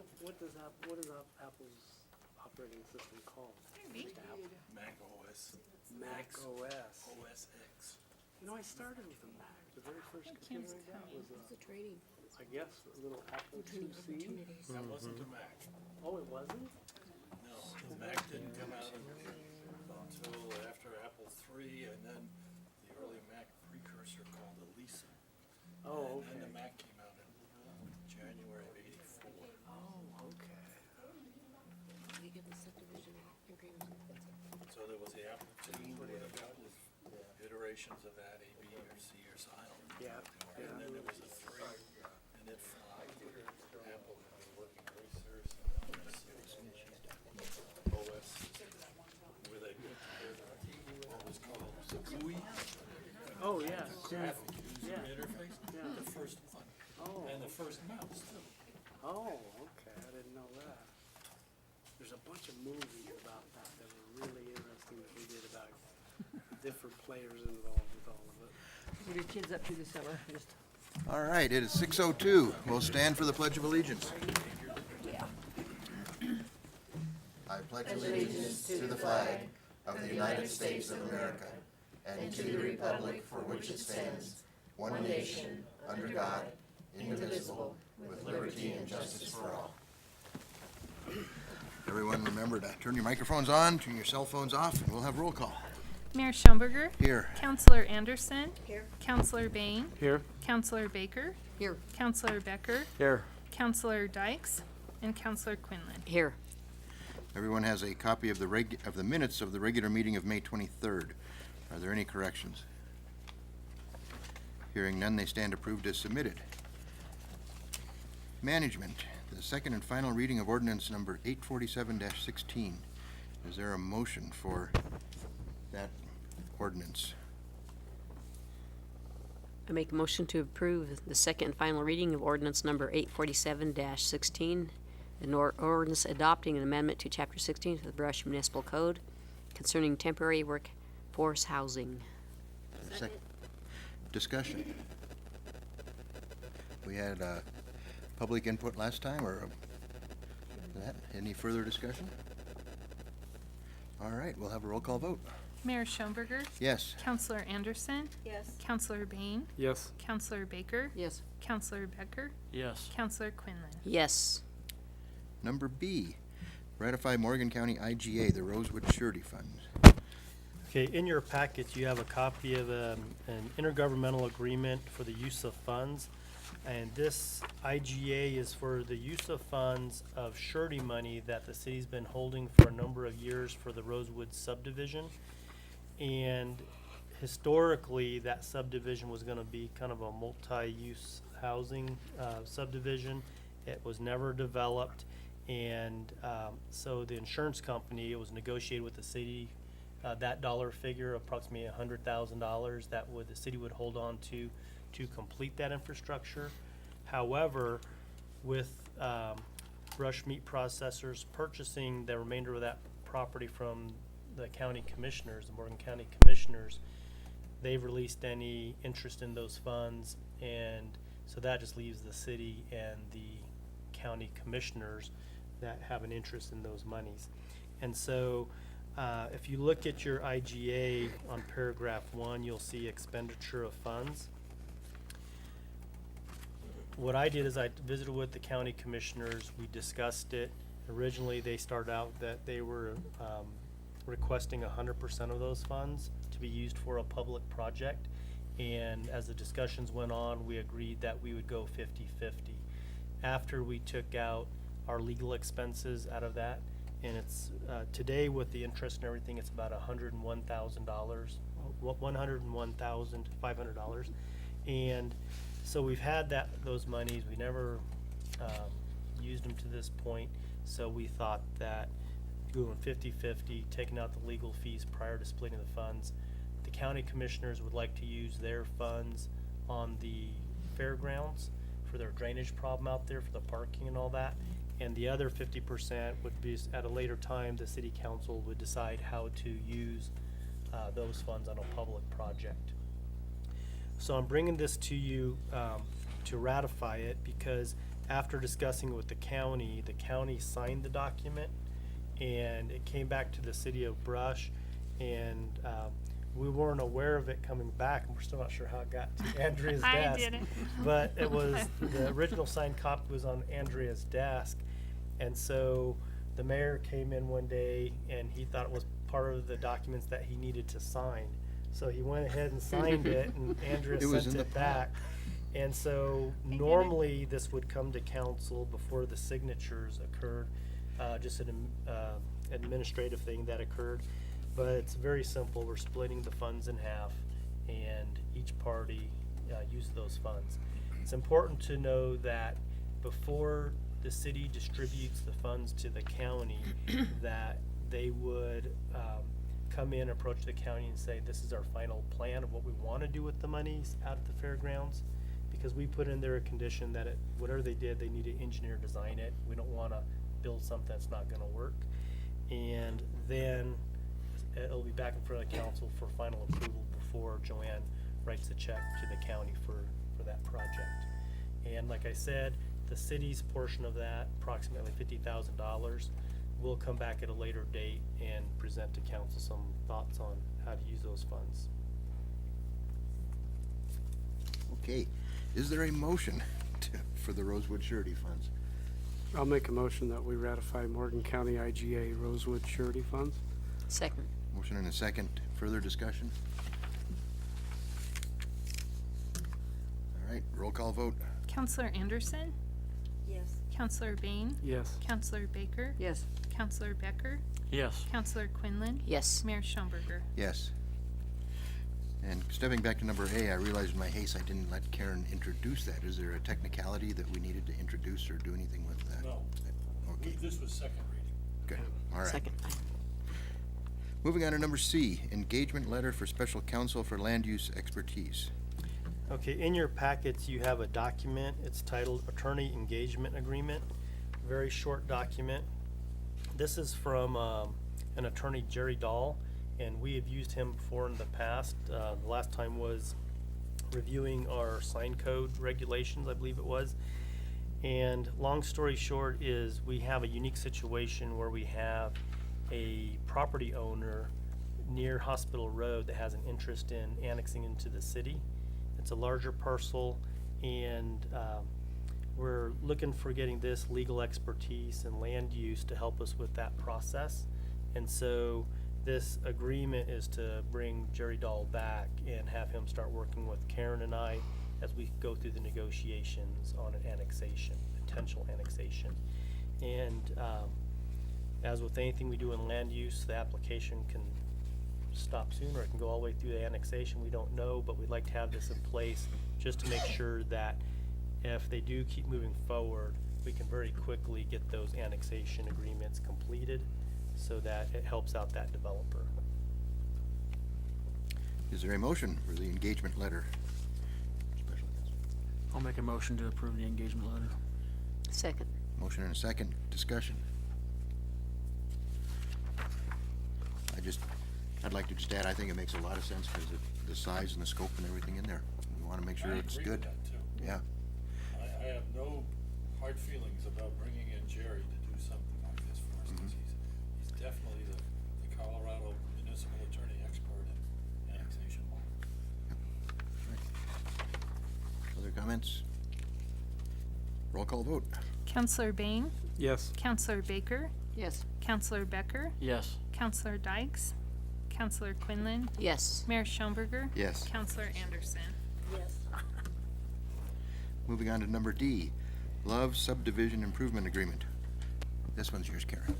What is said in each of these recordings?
what is Apple's operating system called? Just Apple. Mac OS. Mac X. OS. OS X. You know, I started with a Mac. The very first computer I got was It's a training. I guess, a little Apple Training IIc. opportunities. That wasn't a Mac. Oh, it wasn't? No, the Mac didn't come out until after Apple III, and then the early Mac precursor called Elisa. Oh, And then the okay. Mac came out in January of '84. Oh, okay. You get the subdivision agreement. So there was the Apple II with a couple of iterations of that, A, B, or C, or Silent. Yeah, And yeah. then there was a III, and it flopped. Apple was working very seriously on this OS, where they put together what was called the GUI, Oh, yeah. graphic user Yeah. interface, Yeah. the first one, Oh, and the first mouse too. oh, okay. I didn't know that. There's a bunch of movies about that that were really interesting that we did about different players involved with all of it. What are your kids up to this summer? Just All right, it is 6:02. We'll stand for the Pledge of Allegiance. I pledge allegiance to the flag of the United States of America and to the republic for which it stands, one nation, under God, indivisible, with liberty and justice for all. Everyone remember to turn your microphones on, turn your cell phones off, and we'll have roll call. Mayor Schomburger. Here. Counselor Anderson. Here. Counselor Bain. Here. Counselor Baker. Here. Counselor Becker. Here. Counselor Dykes. And Counselor Quinlan. Here. Everyone has a copy of the minutes of the regular meeting of May 23rd. Are there any corrections? Hearing none, they stand approved as submitted. Management, the second and final reading of ordinance number 847-16. Is there a motion for that ordinance? I make a motion to approve the second and final reading of ordinance number 847-16, an ordinance adopting an amendment to Chapter 16 of the Brush Municipal Code concerning temporary workforce housing. Sec- Discussion. We had public input last time, or that? Any further discussion? All right, we'll have a roll call vote. Mayor Schomburger. Yes. Counselor Anderson. Yes. Counselor Bain. Yes. Counselor Baker. Yes. Counselor Becker. Yes. Counselor Quinlan. Yes. Number B, ratify Morgan County IGA, the Rosewood Surety Fund. Okay, in your packets, you have a copy of an intergovernmental agreement for the use of funds. And this IGA is for the use of funds of surety money that the city's been holding for a number of years for the Rosewood subdivision. And historically, that subdivision was gonna be kind of a multi-use housing subdivision. It was never developed. And so the insurance company, it was negotiated with the city, that dollar figure, approximately $100,000, that the city would hold on to complete that infrastructure. However, with Brush Meat Processors purchasing the remainder of that property from the county commissioners, the Morgan County Commissioners, they've released any interest in those funds, and so that just leaves the city and the county commissioners that have an interest in those monies. And so if you look at your IGA on paragraph 1, you'll see expenditure of funds. What I did is I visited with the county commissioners, we discussed it. Originally, they started out that they were requesting 100% of those funds to be used for a public project. And as the discussions went on, we agreed that we would go 50-50. After we took out our legal expenses out of that, and it's, today with the interest and everything, it's about $101,000, $101,500. And so we've had those monies, we never used them to this point, so we thought that going 50-50, taking out the legal fees prior to splitting the funds, the county commissioners would like to use their funds on the fairgrounds for their drainage problem out there, for the parking and all that, and the other 50% would be at a later time, the city council would decide how to use those funds on a public project. So I'm bringing this to you to ratify it because after discussing with the county signed the document, and it came back to the city of Brush, and we weren't aware of it coming back, and we're still not sure how it got to Andrea's I desk. did it. But it was, the original signed copy was on Andrea's desk, and so the mayor came in one day, and he thought it was part of the documents that he needed to sign. So he went ahead and signed it, and Andrea It was sent in the it back. And so normally this would come to council before the signatures occurred, just an administrative thing that occurred. But it's very simple. We're splitting the funds in half, and each party uses those funds. It's important to know that before the city distributes the funds to the county, that they would come in, approach the county and say, this is our final plan of what we want to do with the monies out at the fairgrounds. Because we put in there a condition that whatever they did, they need to engineer design it. We don't want to build something that's not going to work. And then it'll be back in front of the council for final approval before Joanne writes a check to the county for that project. And like I said, the city's portion of that, approximately $50,000, will come back at a later date and present to council some thoughts on how to use those funds. Okay, is there a motion for the Rosewood Surety Funds? I'll make a motion that we ratify Morgan County IGA Rosewood Surety Funds. Second. Motion and a second. Further discussion? All right, roll call vote. Counselor Anderson, Yes. Counselor Bain, Yes. Counselor Baker, Yes. Counselor Becker, Yes. Counselor Quinlan, Yes. Mayor Schomburger. Yes. And stepping back to number A, I realized in my haste I didn't let Karen introduce that. Is there a technicality that we needed to introduce or do anything with that? No. Okay, This was second reading. good. All right. Second. Moving on to number C, engagement letter for special counsel for land use expertise. Okay, in your packets, you have a document. It's titled Attorney Engagement Agreement. Very short document. This is from an attorney, Jerry Dahl, and we have used him before in the past. The last time was reviewing our sign code regulations, I believe it was. And long story short is we have a unique situation where we have a property owner near Hospital Road that has an interest in annexing into the city. It's a larger parcel, and we're looking for getting this legal expertise and land use to help us with that process. And so this agreement is to bring Jerry Dahl back and have him start working with Karen and I as we go through the negotiations on an annexation, potential annexation. And as with anything we do in land use, the application can stop sooner, it can go all the way through the annexation, we don't know, but we'd like to have this in place just to make sure that if they do keep moving forward, we can very quickly get those annexation agreements completed so that it helps out that developer. Is there a motion for the engagement letter? Special counsel. I'll make a motion to approve the engagement letter. Second. Motion and a second. Discussion. I'd like to just add, I think it makes a lot of sense because of the size and the scope and everything in there. We want to make sure I it's agree with good. that, too. Yeah. I have no hard feelings about bringing in Jerry to do something like this for us, because he's definitely the Colorado municipal attorney expert in annexation law. Other comments? Roll call vote. Counselor Bain, Yes. Counselor Baker, Yes. Counselor Becker, Yes. Counselor Dykes, Counselor Quinlan, Yes. Mayor Schomburger. Yes. Counselor Anderson. Yes. Moving on to number D, Love Subdivision Improvement Agreement. This one's yours, Karen.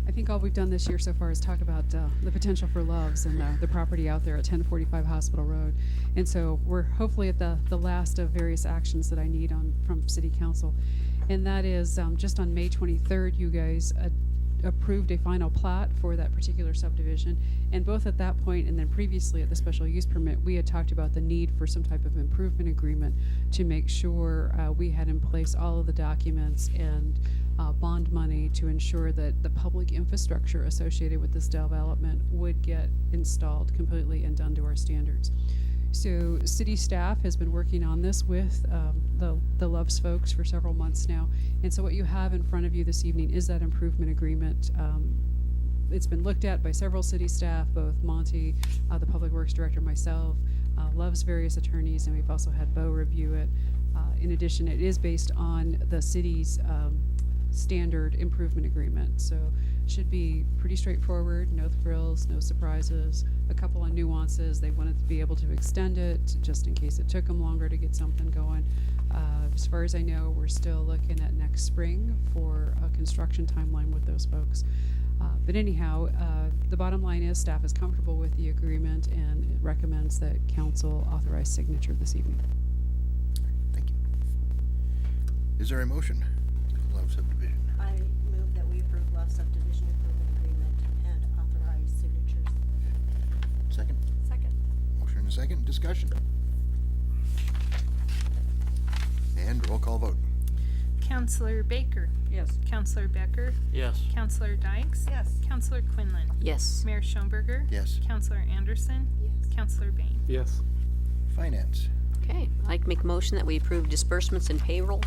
I think all we've done this year so far is talk about the potential for Loves and the property out there at 1045 Hospital Road. And so we're hopefully at the last of various actions that I need from City Council. And that is just on May 23rd, you guys approved a final plat for that particular subdivision. And both at that point and then previously at the special use permit, we had talked about the need for some type of improvement agreement to make sure we had in place all of the documents and bond money to ensure that the public infrastructure associated with this development would get installed completely and done to our standards. So city staff has been working on this with the Loves folks for several months now. And so what you have in front of you this evening is that improvement agreement. It's been looked at by several city staff, both Monty, the Public Works Director, myself, Love's various attorneys, and we've also had Bo review it. In addition, it is based on the city's standard improvement agreement. So should be pretty straightforward, no frills, no surprises, a couple of nuances. They wanted to be able to extend it just in case it took them longer to get something going. As far as I know, we're still looking at next spring for a construction timeline with those folks. But anyhow, the bottom line is staff is comfortable with the agreement and it recommends that council authorize signature this evening. Thank you. Is there a motion? Love subdivision. I move that we approve Love Subdivision Improvement Agreement and authorize signatures. Second? Second. Motion and a second. Discussion. And roll call vote. Counselor Baker. Yes. Counselor Becker. Yes. Counselor Dykes. Yes. Counselor Quinlan. Yes. Mayor Schomburger. Yes. Counselor Anderson. Yes. Counselor Bain. Yes. Finance. Okay, I'd like to make a motion that we approve disbursements and payroll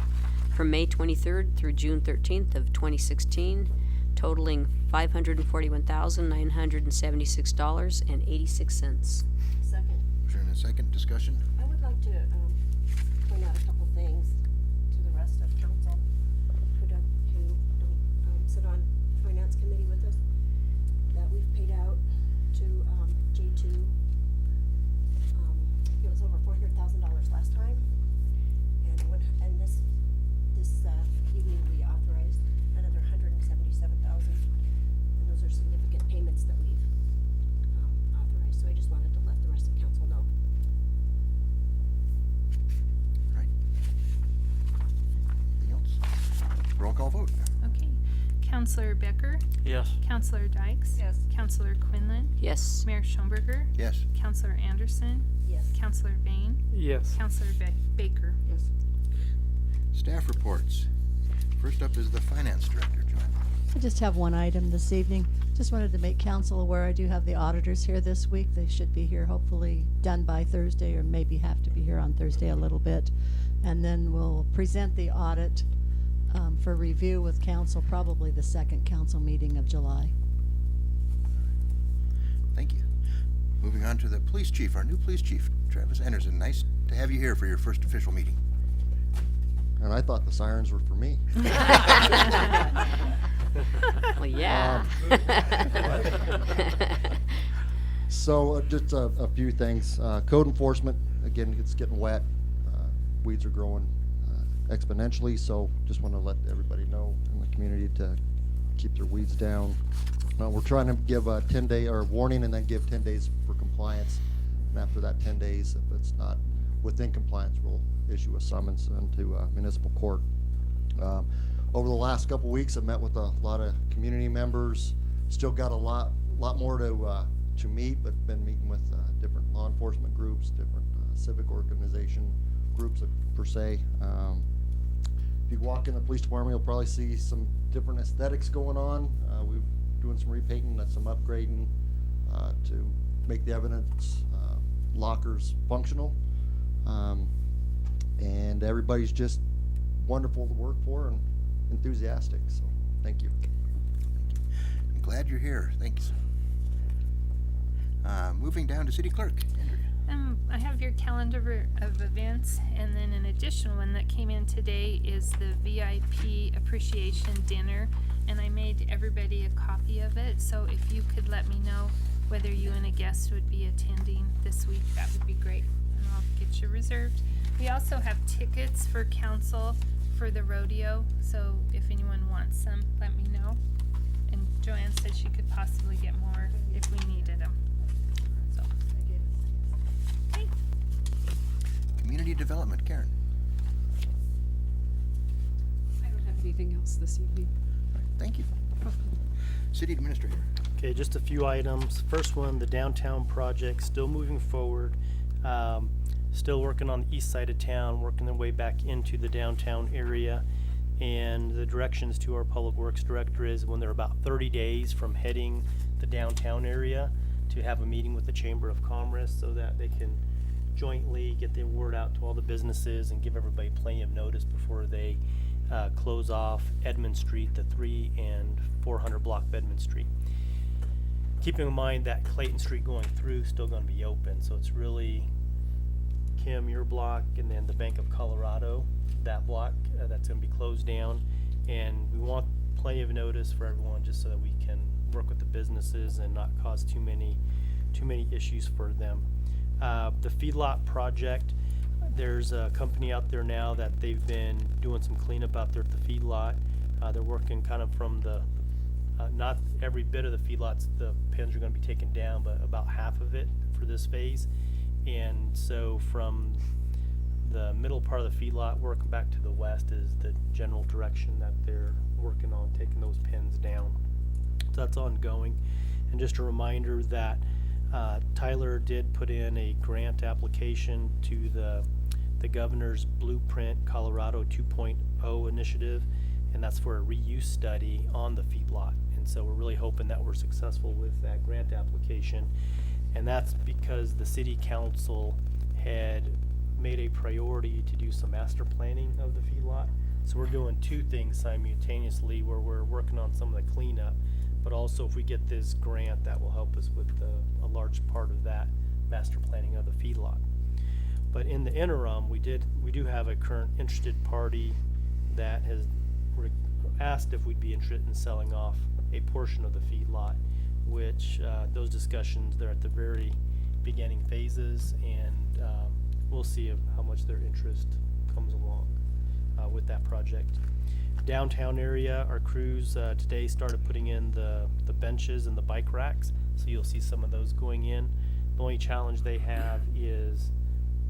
from May 23rd through June 13th of 2016, totaling $541,976.86. Second. Motion and a second. Discussion. I would like to point out a couple things to the rest of council who don't sit on finance committee with us, that we've paid out to J2. It was over $400,000 last time, and this evening we authorized another $177,000, and those are significant payments that we've authorized. So I just wanted to let the rest of council know. Right. Anything else? Roll call vote. Okay. Counselor Becker. Yes. Counselor Dykes. Yes. Counselor Quinlan. Yes. Mayor Schomburger. Yes. Counselor Anderson. Yes. Counselor Bain. Yes. Counselor Baker. Yes. Staff reports. First up is the finance director, John. I just have one item this evening. Just wanted to make council aware I do have the auditors here this week. They should be here hopefully done by Thursday, or maybe have to be here on Thursday a little bit. And then we'll present the audit for review with council, probably the second council meeting of July. Thank you. Moving on to the police chief, our new police chief, Travis Anderson. Nice to have you here for your first official meeting. And I thought the sirens were for me. Well, yeah. So just a few things. Code enforcement, again, it's getting wet. Weeds are growing exponentially, so just want to let everybody know in the community to keep their weeds down. We're trying to give a 10-day or warning and then give 10 days for compliance. And after that 10 days, if it's not within compliance, we'll issue a summons into municipal court. Over the last couple weeks, I've met with a lot of community members. Still got a lot more to meet, but been meeting with different law enforcement groups, different civic organization groups per se. If you walk in the police department, you'll probably see some different aesthetics going on. We're doing some repainting and some upgrading to make the evidence lockers functional. And everybody's just wonderful to work for and enthusiastic, so thank you. I'm glad you're here. Thanks. Moving down to city clerk, Andrea. I have your calendar of events, and then an additional one that came in today is the VIP appreciation dinner, and I made everybody a copy of it, so if you could let me know whether you and a guest would be attending this week, that would be great, and I'll get you reserved. We also have tickets for council for the rodeo, so if anyone wants some, let me know. And Joanne said she could possibly get more if we needed them. So, okay. Community development, Karen. I don't have anything else this evening. All right, thank you. City administrator. Okay, just a few items. First one, the downtown project, still moving forward. Still working on the east side of town, working their way back into the downtown area. And the directions to our public works director is when they're about 30 days from heading the downtown area to have a meeting with the Chamber of Commerce so that they can jointly get the word out to all the businesses and give everybody plenty of notice before they close off Edmund Street, the 3 and 400 block of Edmund Street. Keeping in mind that Clayton Street going through is still going to be open, so it's really Kim, your block, and then the Bank of Colorado, that block that's going to be closed down. And we want plenty of notice for everyone just so that we can work with the businesses and not cause too many issues for them. The feedlot project, there's a company out there now that they've been doing some cleanup out there at the feedlot. They're working kind of from the not every bit of the feedlots the pens are going to be taken down, but about half of it for this phase. And so from the middle part of the feedlot working back to the west is the general direction that they're working on taking those pins down. So that's ongoing. And just a reminder that Tyler did put in a grant application to the governor's Blueprint Colorado 2.0 initiative, and that's for a reuse study on the feedlot. And so we're really hoping that we're successful with that grant application. And that's because the city council had made a priority to do some master planning of the feedlot. So we're doing two things simultaneously, where we're working on some of the cleanup, but also if we get this grant, that will help us with a large part of that master planning of the feedlot. But in the interim, we do have a current interested party that has asked if we'd be interested in selling off a portion of the feedlot, which those discussions, they're at the very beginning phases, and we'll see how much their interest comes along with that project. Downtown area, our crews today started putting in the benches and the bike racks, so you'll see some of those going in. The only challenge they have is,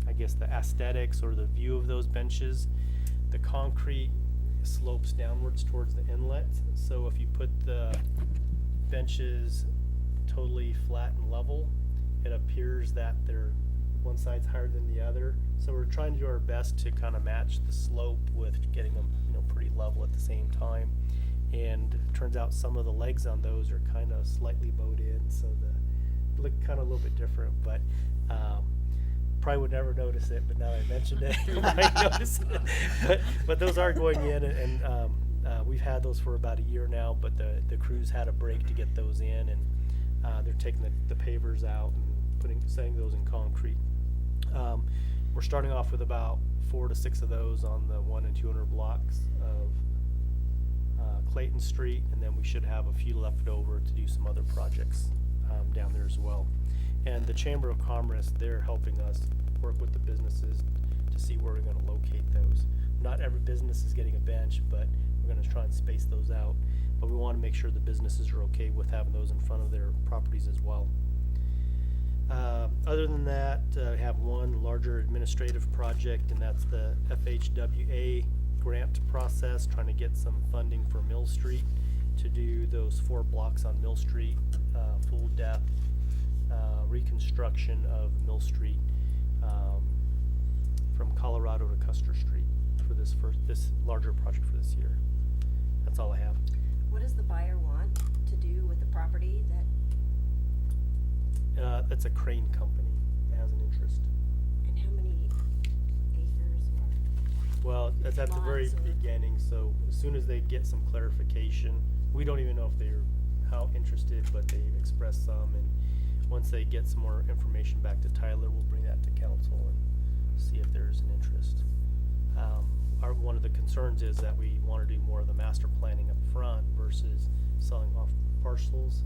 I guess, the aesthetics or the view of those benches. The concrete slopes downwards towards the inlet, so if you put the benches totally flat and level, it appears that they're one side's higher than the other. So we're trying to do our best to kind of match the slope with getting them, pretty level at the same time. And it turns out some of the legs on those are kind of slightly bowed in, so they look kind of a little bit different. But probably would never notice it, but now I mentioned it, you might notice it. But those are going in, and we've had those for about a year now. But the crews had a break to get those in, and they're taking the pavers out and setting those in concrete. We're starting off with about 4 to 6 of those on the 1 and 200 blocks of Clayton Street, and then we should have a few left over to do some other projects down there as well. And the Chamber of Commerce, they're helping us work with the businesses to see where we're going to locate those. Not every business is getting a bench, but we're going to try and space those out. But we want to make sure the businesses are okay with having those in front of their properties as well. Other than that, I have one larger administrative project, and that's the FHWA grant process, trying to get some funding for Mill Street to do those 4 blocks on Mill Street, full depth reconstruction of Mill Street from Colorado to Custer Street for this larger project for this year. That's all I have. What does the buyer want to do with the property that? That's a crane company that has an interest. And how many acres or? Well, that's at the very lots or- beginning, so as soon as they get some clarification, we don't even know if they're how interested, but they expressed some, and once they get some more information back to Tyler, we'll bring that to council and see if there's an interest. One of the concerns is that we want to do more of the master planning up front versus selling off parcels.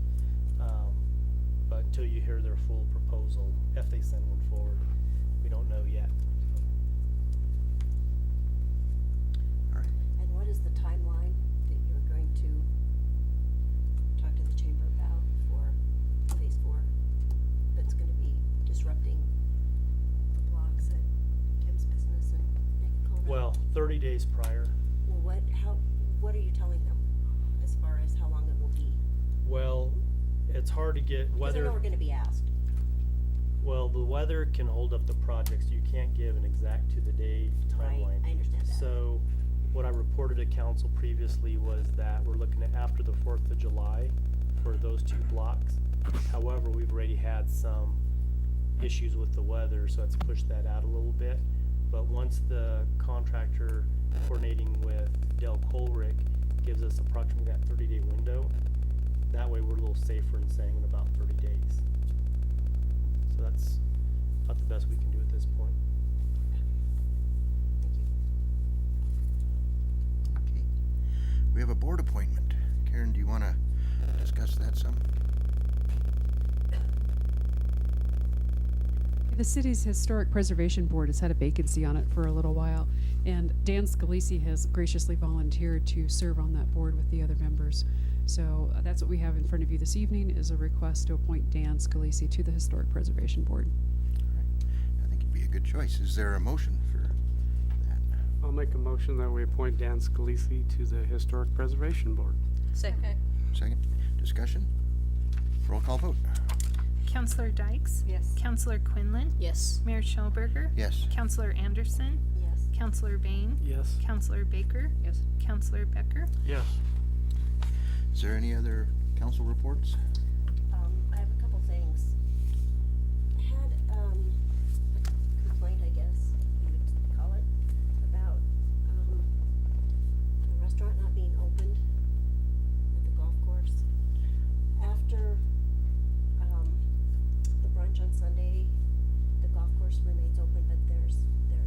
But until you hear their full proposal, if they send one forward, we don't know yet. All right. And what is the timeline that you're going to talk to the chamber about for phase 4? That's gonna be disrupting the blocks at Kim's business and Nick Coleman? Well, 30 days prior. Well, what are you telling them as far as how long it will be? Well, it's hard to get Because I weather. know we're gonna be asked. Well, the weather can hold up the projects. You can't give an exact to the day Right, timeline. I understand that. So what I reported to council previously was that we're looking at after the 4th of July for those 2 blocks. However, we've already had some issues with the weather, so it's pushed that out a little bit. But once the contractor coordinating with Del Colrick gives us approximately that 30-day window, that way we're a little safer in saying in about 30 days. So that's about the best we can do at this point. Okay. We have a board appointment. Karen, do you want to discuss that some? The city's Historic Preservation Board has had a vacancy on it for a little while, and Dan Scalisi has graciously volunteered to serve on that board with the other members. So that's what we have in front of you this evening, is a request to appoint Dan Scalisi to the Historic Preservation Board. I think it'd be a good choice. Is there a motion for that? I'll make a motion that we appoint Dan Scalisi to the Historic Preservation Board. Second. Second. Discussion? Roll call vote. Counselor Dykes? Yes. Counselor Quinlan? Yes. Mayor Schellberger? Yes. Counselor Anderson? Yes. Counselor Bain? Yes. Counselor Baker? Yes. Counselor Becker? Yes. Is there any other council reports? I have a couple things. I had, a complaint, I guess you would call it, about, the restaurant not being opened at the golf course. After, the brunch on Sunday, the golf course remains open, but there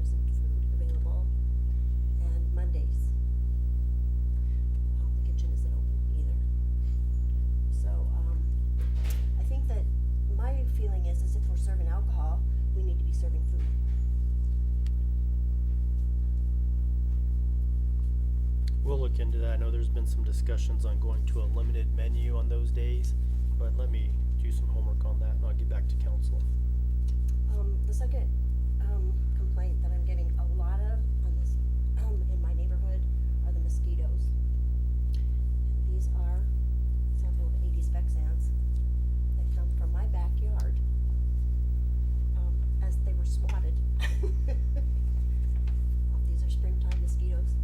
isn't food available. And Mondays, the kitchen isn't open either. So, I think that my feeling is if we're serving alcohol, we need to be serving food. We'll look into that. I know there's been some discussions on going to a limited menu on those days, but let me do some homework on that and I'll get back to council. The second, complaint that I'm getting a lot of on this, in my neighborhood are the mosquitoes. And these are sample of 80 specks ants that come from my backyard, as they were swatted. These are springtime mosquitoes.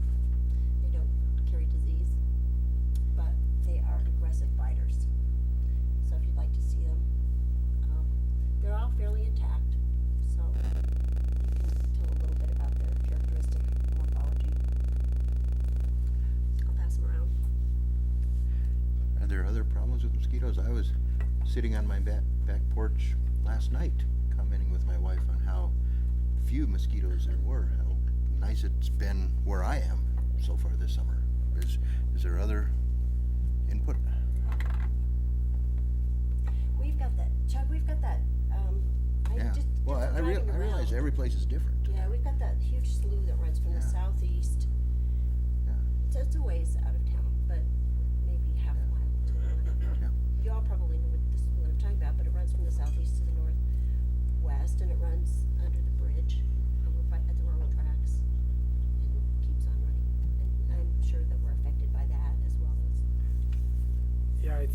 They don't carry disease, but they are aggressive biters. So if you'd like to see them, they're all fairly intact, so you can tell a little bit about their characteristic morphology. I'll pass them around. Are there other problems with mosquitoes? I was sitting on my back porch last night, commenting with my wife on how few mosquitoes there were, how nice it's been where I am so far this summer. Is there other input? We've got that, Chuck, we've got that, Yeah. Well, I realize every place is different. Yeah, we've got that huge slough that runs from the Yeah. southeast. Yeah. It's a ways out of town, but maybe half a mile to the north. Yeah. You all probably know what I'm talking about, but it runs from the southeast to the northwest, and it runs under the bridge over at the railroad tracks, and keeps on running. And I'm sure that we're affected by that as well as. Yeah, I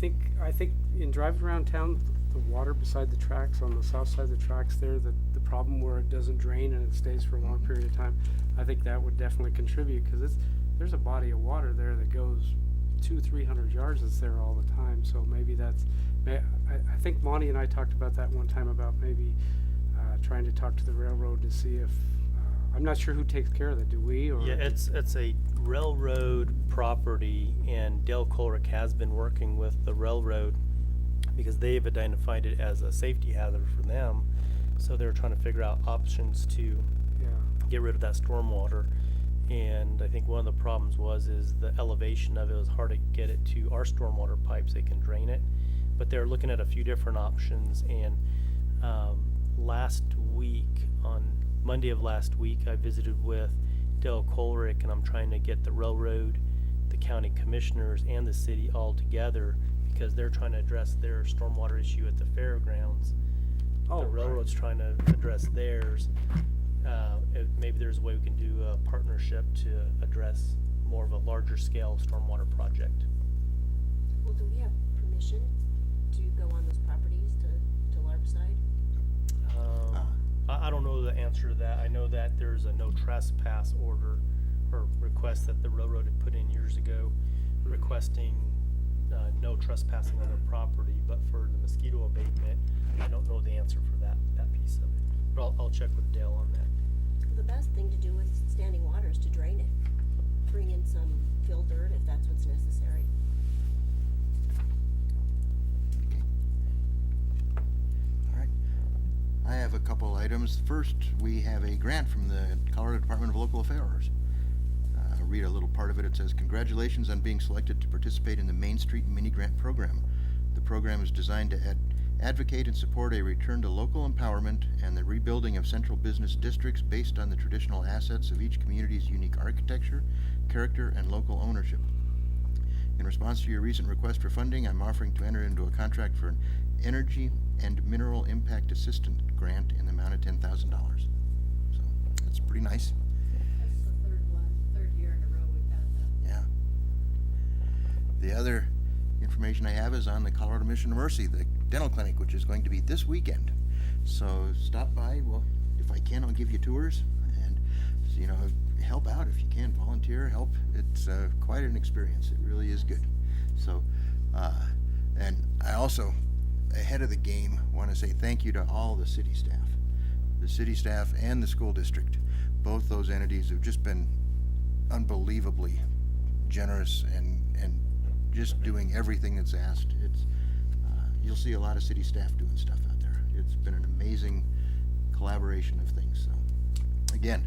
think in driving around town, the water beside the tracks, on the south side of the tracks there, the problem where it doesn't drain and it stays for a long period of time, I think that would definitely contribute, because there's a body of water there that goes 200-300 yards that's there all the time, so maybe I think Monty and I talked about that one time, about maybe trying to talk to the railroad to see if, I'm not sure who takes care of that, do we, or? Yeah, it's a railroad property, and Del Colrick has been working with the railroad because they've identified it as a safety hazard for them. So they're trying to figure out options to Yeah. get rid of that stormwater. And I think one of the problems is the elevation of it was hard to get it to our stormwater pipes. They can drain it, but they're looking at a few different options. And last week, on Monday of last week, I visited with Del Colrick, and I'm trying to get the railroad, the county commissioners, and the city all together because they're trying to address their stormwater issue at the fairgrounds. Oh, The railroad's trying to address theirs. Maybe there's a way we can do a partnership to address more of a larger scale stormwater project. Well, do we have permission to go on those properties to Larkside? I don't know the answer to that. I know that there's a no trespass order or request that the railroad had put in years ago requesting no trespassing on their property, but for the mosquito abatement, I don't know the answer for that piece of it. But I'll check with Dale on that. The best thing to do with standing water is to drain it. Bring in some fill dirt if that's what's necessary. All right. I have a couple items. First, we have a grant from the Colorado Department of Local Affairs. I'll read a little part of it. It says, "Congratulations on being selected to participate in the Main Street Mini Grant Program. The program is designed to advocate and support a return to local empowerment and the rebuilding of central business districts based on the traditional assets of each community's unique architecture, character, and local ownership. In response to your recent request for funding, I'm offering to enter into a contract for an energy and mineral impact assistant grant in the amount of $10,000. So that's pretty nice. That's the third year in a row we've had that. Yeah. The other information I have is on the Colorado Mission of Mercy, the dental clinic, which is going to be this weekend. So stop by. Well, if I can, I'll give you tours and, you know, help out if you can. Volunteer, help. It's quite an experience. It really is good. So, and I also, ahead of the game, want to say thank you to all the city staff. The city staff and the school district. Both those entities have just been unbelievably generous and just doing everything that's asked. It's you'll see a lot of city staff doing stuff out there. It's been an amazing collaboration of things. So again,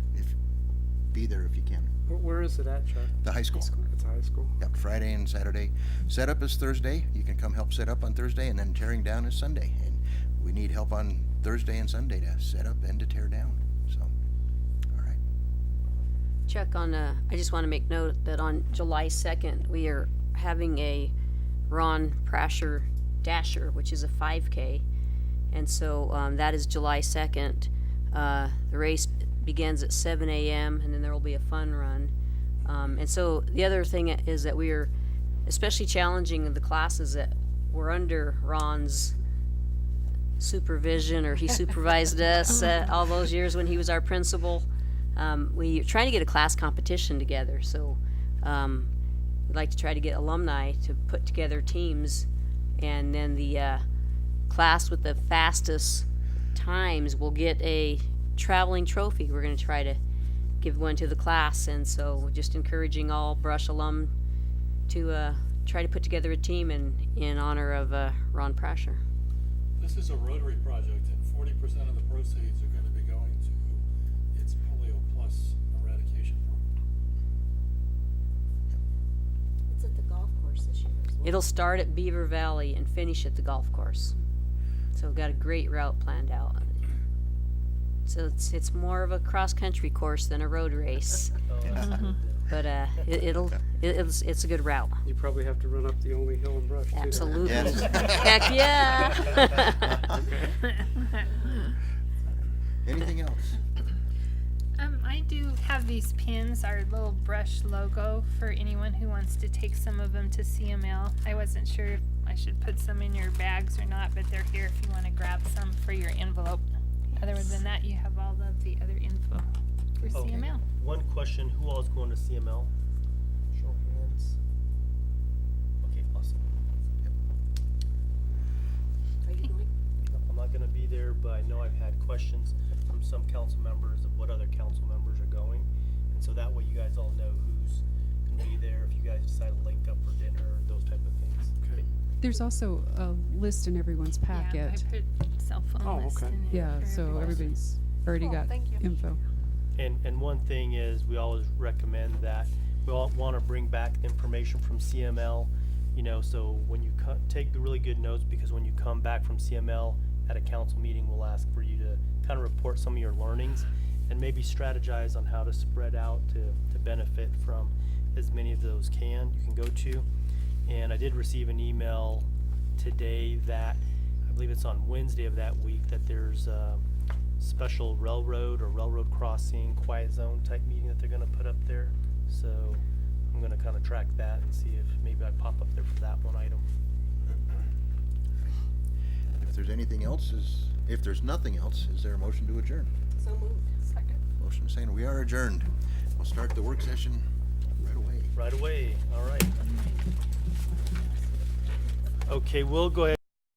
be there if you can. Where is it at, Chuck? The high school. It's high school. Yep, Friday and Saturday. Setup is Thursday. You can come help set up on Thursday, and then tearing down is Sunday. And we need help on Thursday and Sunday to set up and to tear down. So, all right. Chuck, I just want to make note that on July 2nd, we are having a Ron Prasher Dasher, which is a 5K. And so that is July 2nd. The race begins at 7 a.m. and then there will be a fun run. And so the other thing is that we are especially challenging the classes that were under Ron's supervision, or he supervised us all those years when he was our principal. We're trying to get a class competition together, so we'd like to try to get alumni to put together teams, and then the class with the fastest times will get a traveling trophy. We're going to try to give one to the class, and so just encouraging all Brush alum to try to put together a team in honor of Ron Prasher. This is a Rotary project, and 40% of the proceeds are going to be going to its Polio Plus eradication program. It's at the golf course this year as well. It'll start at Beaver Valley and finish at the golf course. So we've got a great route planned out. So it's more of a cross-country course than a road race. But it's a good route. You probably have to run up the only hill in Brush, too. Absolutely. Yes. Heck yeah. Anything else? I do have these pins, our little Brush logo, for anyone who wants to take some of them to CML. I wasn't sure if I should put some in your bags or not, but they're here if you want to grab some for your envelope. Other than that, you have all of the other info for Okay. CML. One question, who all is going to CML? Show of hands. Okay, awesome. Are you going? I'm not gonna be there, but I know I've had questions from some council members of what other council members are going. And so that way you guys all know who's gonna be there, if you guys decide to link up for dinner, those type of things. Okay. There's also a list in everyone's packet. Yeah, I put cell phone Oh, list okay. in there Yeah, for so everybody. everybody's already got info. And one thing is, we always recommend that we all want to bring back the information from CML, you know, so when you take the really good notes, because when you come back from CML at a council meeting, we'll ask for you to kind of report some of your learnings and maybe strategize on how to spread out to benefit from as many of those you can go to. And I did receive an email today that, I believe it's on Wednesday of that week, that there's special railroad or railroad crossing quiet zone type meeting that they're going to put up there. So I'm going to kind of track that and see if maybe I pop up there for that one item. If there's anything else, if there's nothing else, is there a motion to adjourn? So moved. Second. Motion saying we are adjourned. We'll start the work session right away. Right away. All right. Okay, we'll go ahead